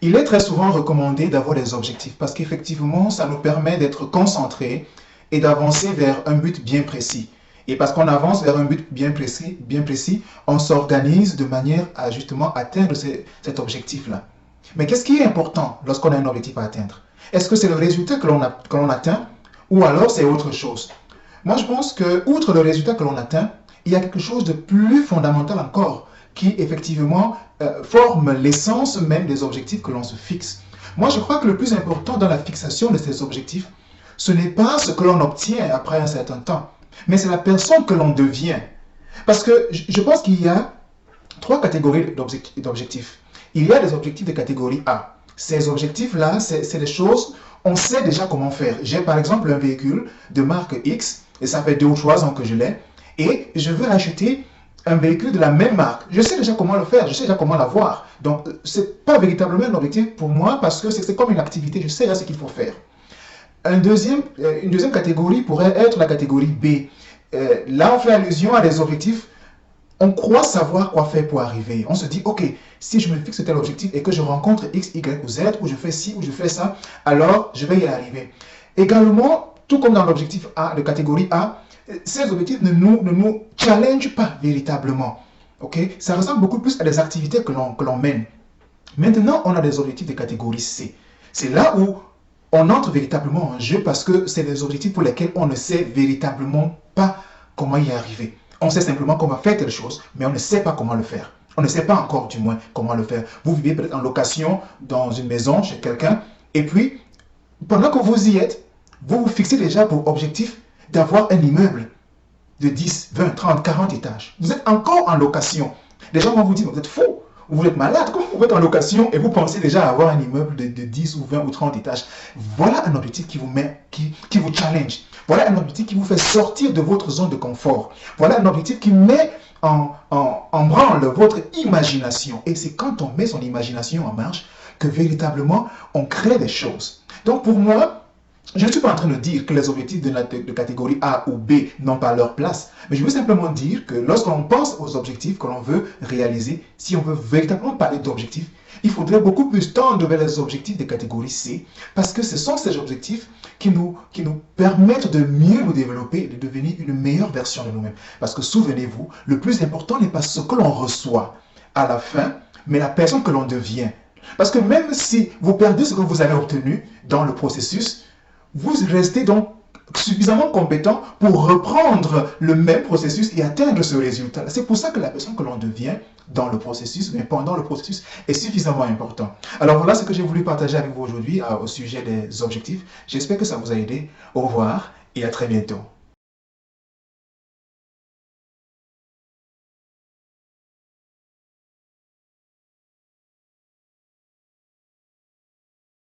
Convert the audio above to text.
Il est très souvent recommandé d'avoir des objectifs parce qu'effectivement, ça nous permet d'être concentrés et d'avancer vers un but bien précis. Et parce qu'on avance vers un but bien précis, on s'organise de manière à justement atteindre cet objectif-là. Mais qu'est-ce qui est important lorsqu'on a un objectif à atteindre? Est-ce que c'est le résultat que l'on atteint ou alors c'est autre chose? Moi, je pense que, outre le résultat que l'on atteint, il y a quelque chose de plus fondamental encore qui effectivement forme l'essence même des objectifs que l'on se fixe. Moi, je crois que le plus important dans la fixation de ces objectifs, ce n'est pas ce que l'on obtient après un certain temps, mais c'est la personne que l'on devient. Parce que je pense qu'il y a trois catégories d'objectifs. Il y a des objectifs de catégorie A. Ces objectifs-là, c'est des choses, on sait déjà comment faire. J'ai par exemple un véhicule de marque X, et ça fait 2 ou 3 ans que je l'ai, et je veux acheter un véhicule de la même marque. Je sais déjà comment le faire, je sais déjà comment l'avoir. Donc, ce n'est pas véritablement un objectif pour moi parce que c'est comme une activité, je sais déjà ce qu'il faut faire. Une deuxième catégorie pourrait être la catégorie B. Là, on fait allusion à des objectifs. On croit savoir quoi faire pour arriver. On se dit, ok, si je me fixe tel objectif et que je rencontre X, Y ou Z, ou je fais ci, ou je fais ça, alors je vais y arriver. Également, tout comme dans l'objectif A, de catégorie A, ces objectifs ne nous challengent pas véritablement. Okay? Ça ressemble beaucoup plus à des activités que l'on mène. Maintenant, on a des objectifs de catégorie C. C'est là où on entre véritablement en jeu parce que c'est des objectifs pour lesquels on ne sait véritablement pas comment y arriver. On sait simplement qu'on va faire telle chose, mais on ne sait pas comment le faire. On ne sait pas encore, du moins, comment le faire. Vous vivez peut-être en location dans une maison chez quelqu'un, et puis, pendant que vous y êtes, vous vous fixez déjà pour objectif d'avoir un immeuble de 10, 20, 30, 40 étages. Vous êtes encore en location. Les gens vont vous dire, vous êtes fou, vous êtes malade, comment vous êtes en location et vous pensez déjà avoir un immeuble de 10 ou 20 ou 30 étages. Voilà un objectif qui vous challenge. Voilà un objectif qui vous fait sortir de votre zone de confort. Voilà un objectif qui met en branle votre imagination. Et c'est quand on met son imagination en marche que véritablement on crée des choses. Donc pour moi, je ne suis pas en train de dire que les objectifs de catégorie A ou B n'ont pas leur place, mais je veux simplement dire que lorsqu'on pense aux objectifs que l'on veut réaliser, si on veut véritablement parler d'objectifs, il faudrait beaucoup plus tendre vers les objectifs de catégorie C, parce que ce sont ces objectifs qui nous permettent de mieux nous développer, de devenir une meilleure version de nous-mêmes. Parce que souvenez-vous, le plus important n'est pas ce que l'on reçoit à la fin, mais la personne que l'on devient. Parce que même si vous perdez ce que vous avez obtenu dans le processus, vous restez donc suffisamment compétent pour reprendre le même processus et atteindre ce résultat. C'est pour ça que la personne que l'on devient dans le processus, mais pendant le processus, est suffisamment important. Alors voilà ce que j'ai voulu partager avec vous aujourd'hui au sujet des objectifs. J'espère que ça vous a aidé. Au revoir et à très bientôt.